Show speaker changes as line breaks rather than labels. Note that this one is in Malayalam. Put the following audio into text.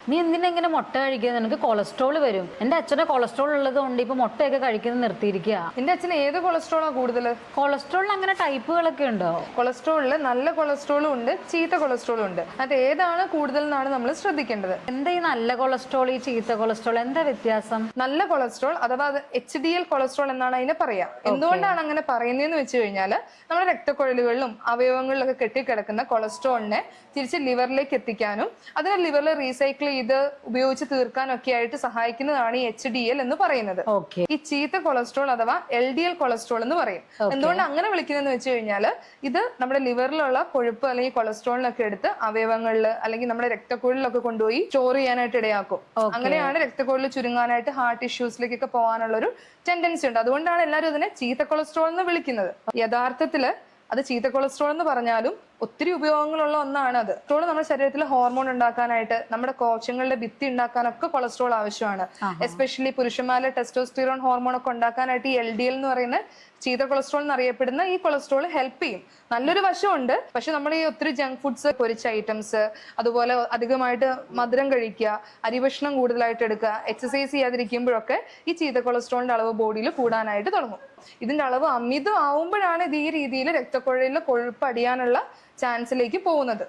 നീ എന്തിനാ ഇങ്ങനെ മുട്ട കഴിക്കുന്നത്? നിനക്ക് കൊളസ്ട്രോൾ വരും. എന്റെ അച്ഛനെ കൊളസ്ട്രോൾ ഉള്ളത് കൊണ്ട് ഇപ്പൊ മുട്ടയൊക്കെ കഴിക്കുന്നത് നിർത്തിയിരിക്കുക.
നിന്റെ അച്ഛന് ഏത് കൊളസ്ട്രോളാണ് കൂടുതൽ?
കൊളസ്ട്രോളിൽ അങ്ങനെ ടൈപ്പുകളൊക്കെ ഉണ്ടോ?
കൊളസ്ട്രോളിൽ നല്ല കൊളസ്ട്രോളും ഉണ്ട്, ചീത്ത കൊളസ്ട്രോളും ഉണ്ട്. അത് ഏതാണ് കൂടുതൽ എന്നാണ് നമ്മൾ ശ്രദ്ധിക്കേണ്ടത്.
എന്താ ഈ നല്ല കൊളസ്ട്രോൾ, ഈ ചീത്ത കൊളസ്ട്രോൾ, എന്താ വ്യത്യാസം?
നല്ല കൊളസ്ട്രോൾ അഥവാ HDL കൊളസ്ട്രോൾ എന്നാണ് അതിനെ പറയാം. എന്തുകൊണ്ടാണ് അങ്ങനെ പറയുന്നതെന്ന് വെച്ച് കഴിഞ്ഞാൽ നമ്മുടെ രക്തക്കുഴലുകളിലും അവയവങ്ങളിലൊക്കെ കെട്ടിക്കിടക്കുന്ന കൊളസ്ട്രോളിനെ തിരിച്ച് ലിവറിലേക്ക് എത്തിക്കാനും അതിനെ ലിവറിൽ റീസൈക്കിൾ ചെയ്ത് ഉപയോഗിച്ച് തീർക്കാനും ഒക്കെ ആയിട്ട് സഹായിക്കുന്നതാണ് ഈ HDL എന്ന് പറയുന്നത്. ഈ ചീത്ത കൊളസ്ട്രോൾ അഥവാ LDL കൊളസ്ട്രോൾ എന്ന് പറയും. എന്തുകൊണ്ട് അങ്ങനെ വിളിക്കുന്നതെന്ന് വെച്ച് കഴിഞ്ഞാൽ ഇത് നമ്മുടെ ലിവറിലുള്ള കൊഴുപ്പ് അല്ലെങ്കിൽ കൊളസ്ട്രോളിനൊക്കെ എടുത്ത് അവയവങ്ങളിൽ അല്ലെങ്കിൽ നമ്മുടെ രക്തക്കുഴലിലൊക്കെ കൊണ്ടുപോയി സ്റ്റോർ ചെയ്യാനായിട്ട് ഇടയാക്കും. അങ്ങനെയാണ് രക്തക്കുഴൽ ചുരുങ്ങാനായിട്ട് ഹാർട്ട് ഇഷ്യൂസിലേക്കൊക്കെ പോകാനുള്ള ഒരു ടെൻഡൻസി ഉണ്ട്. അതുകൊണ്ടാണ് എല്ലാവരും ഇതിനെ ചീത്ത കൊളസ്ട്രോൾ എന്ന് വിളിക്കുന്നത്. യഥാർത്ഥത്തില് അത് ചീത്ത കൊളസ്ട്രോൾ എന്ന് പറഞ്ഞാലും ഒത്തിരി ഉപയോഗങ്ങളുള്ള ഒന്നാണ് അത്. കൊളസ്ട്രോൾ നമ്മുടെ ശരീരത്തിൽ ഹോർമോൺ ഉണ്ടാക്കാനായിട്ട്, നമ്മുടെ കോശങ്ങളുടെ ഭിത്തി ഉണ്ടാക്കാനൊക്കെ കൊളസ്ട്രോൾ ആവശ്യമാണ്. എസ്പെഷ്യലി പുരുഷന്മാരിലെ ടെസ്റ്റോസ്റ്റിറോൺ ഹോർമോൺ ഒക്കെ ഉണ്ടാക്കാനായിട്ട് ഈ LDL എന്ന് പറയുന്ന ചീത്ത കൊളസ്ട്രോൾ എന്നറിയപ്പെടുന്ന ഈ കൊളസ്ട്രോൾ ഹെൽപ്പ് ചെയ്യും. നല്ലൊരു വശമുണ്ട്. പക്ഷെ നമ്മൾ ഈ ഒത്തിരി ജങ്ക് ഫുഡ്സ്, പൊരിച്ച ഐറ്റംസ്, അതുപോലെ അധികമായിട്ട് മധുരം കഴിക്കുക, അരിഭക്ഷണം കൂടുതലായിട്ട് എടുക്കുക, എക്സസൈസ് ചെയ്യാതിരിക്കുമ്പോഴൊക്കെ ഈ ചീത്ത കൊളസ്ട്രോളിന്റെ അളവ് ബോഡിയിൽ കൂടാനായിട്ട് തുടങ്ങും. ഇതിന്റെ അളവ് അമിതമാവുമ്പോഴാണ് ഇത് ഈ രീതിയിൽ രക്തക്കുഴലിൽ കൊഴുപ്പ് അടിയാനുള്ള ചാൻസിലേക്ക് പോകുന്നത്.